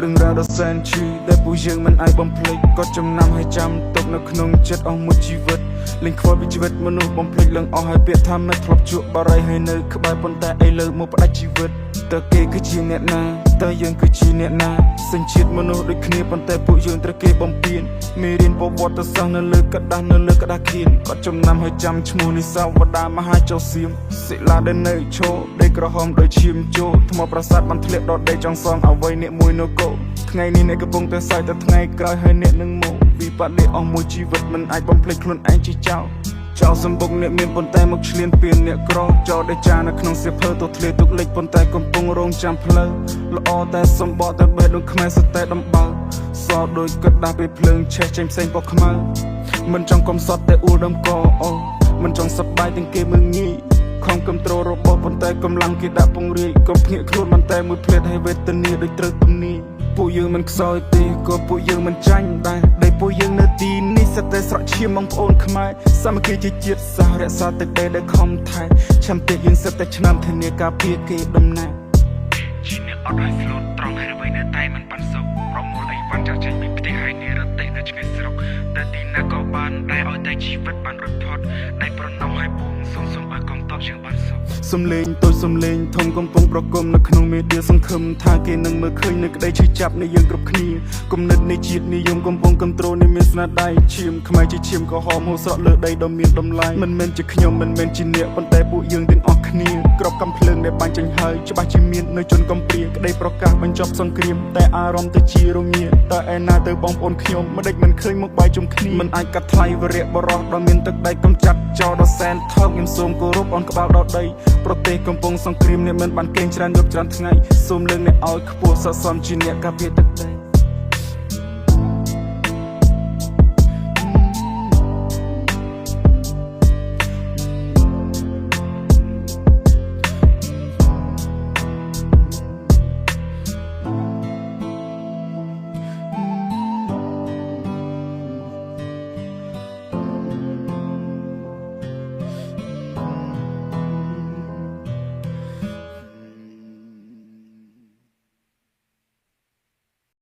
រឿងរ៉ាវដ៏សែនឈឺដែលពួកយើងមិនអាចបំភ្លេចក៏ចំណាំឲ្យចាំទុកនៅក្នុងចិត្តអស់មួយជីវិតលេងខ្វល់ពីជីវិតមនុស្សបំភ្លេចលឹងអស់ហើយពាក្យថាមិនធ្លាប់ជួបបារីហើយនៅក្បែរប៉ុន្តែឥឡូវមកផ្ដាច់ជីវិតតើគេគឺជាអ្នកណាតើយើងគឺជាអ្នកណាសញ្ជាតិមនុស្សដូចគ្នាប៉ុន្តែពួកយើងត្រូវគេបំពេញមេរៀនប្រវត្តិសាស្ត្រនៅលើกระดาษនៅលើกระดาษខៀនក៏ចំណាំឲ្យចាំឈ្មោះនេះសាវតាមហាចៅសៀមសិលាដែលនៅឈរដីក្រហមដោយឈាមជោថ្មប្រាសាទបានធ្លាក់ដល់ដីចង់សងអ្វីអ្នកមួយនៅកោថ្ងៃនេះអ្នកកំពុងតែសើចតែថ្ងៃក្រោយហើយអ្នកនឹងមកវិបត្តិនេះអស់មួយជីវិតមិនអាចបំភ្លេចខ្លួនឯងជាចោលចោលសម្បុកអ្នកមានប៉ុន្តែមកឆ្លៀនពៀនអ្នកក្រចោលដេចានៅក្នុងសៀវភៅទៅធ្លាទុកលេខប៉ុន្តែកំពុងរងចាំផ្លូវល្អតែសម្បកតែបេះដូងខ្មែរសតែដំបើសដូចកដាស់ពេលភ្លើងឆេះចេញផ្សេងពណ៌ខ្មៅមិនចង់កំសត់តែអ៊ូដើមកអូមិនចង់សប្បាយទាំងគេមើងងាយខំគ្រប់ត្រូលរបស់ប៉ុន្តែកម្លាំងគេដាក់ពង្រាយកុំភ្ញាក់ខ្លួនប៉ុន្តែមួយភ្លាត់ឲ្យវេទនាដូចត្រូវទំនីពួកយើងមិនខ្សោយទេក៏ពួកយើងមិនចាញ់ដែរដែលពួកយើងនៅទីនេះសិតតែស្រក់ឈាមបងប្អូនខ្មែរសាមគ្គីជាជាតិសាសន៍រក្សាទឹកដីដែលខំថែឆន្ទៈយើងសិតតែឆ្នាំធានាការពារគេដំណើរជាអ្នកអត់ឲ្យស្លូតត្រង់ហើយអ្វីនៅតែមិនបានសុខប្រមូលអីវ៉ាន់ចាក់ចេញពីផ្ទះហើយនេះរត់តែនៅឆ្ងាយស្រុកតែទីណាក៏បានដែលឲ្យតែជីវិតបានរត់ផុតដែលប្រណំឲ្យពងសុំឲ្យកងតបជាងបានសុខសំលេងតូចសំលេងធំកំពុងប្រគំនៅក្នុងមេឌៀសង្ឃឹមថាគេនឹងមើលឃើញនៅក្តីឈឺចាប់នៃយើងគ្រប់គ្នាគំនិតនៃជាតិនិយមកំពុងគ្រប់គ្រងនៃមានស្នាដៃឈាមខ្មែរជាឈាមក្រហមហូរស្រក់លើដីដ៏មានតម្លៃមិនមែនជាខ្ញុំមិនមែនជាអ្នកប៉ុន្តែពួកយើងទាំងអស់គ្នាក្របកំភ្លើងដែលបាញ់ចេញហើយច្បាស់ជាមាននៅជនកំព្រាក្តីប្រកាសបញ្ចប់សង្គ្រាមតែអារម្មណ៍ទៅជារងាតើឯណាទៅបងប្អូនខ្ញុំមិនដេចមិនឃើញមុខបាយជុំគ្នាមិនអាចកាត់ថ្លៃវរៈបរោះដ៏មានទឹកដីកំចាត់ចោលដ៏សែនថោកខ្ញុំសូមគោរពអនក្បាលដល់ដីប្រទេសកំពុងសង្គ្រាមអ្នកមិនបានកេងច្រើនយប់ច្រើនថ្ងៃសូមលើកអ្នកឲ្យខ្ពស់ស័ក្តិសមជាអ្នកការពារទឹកដី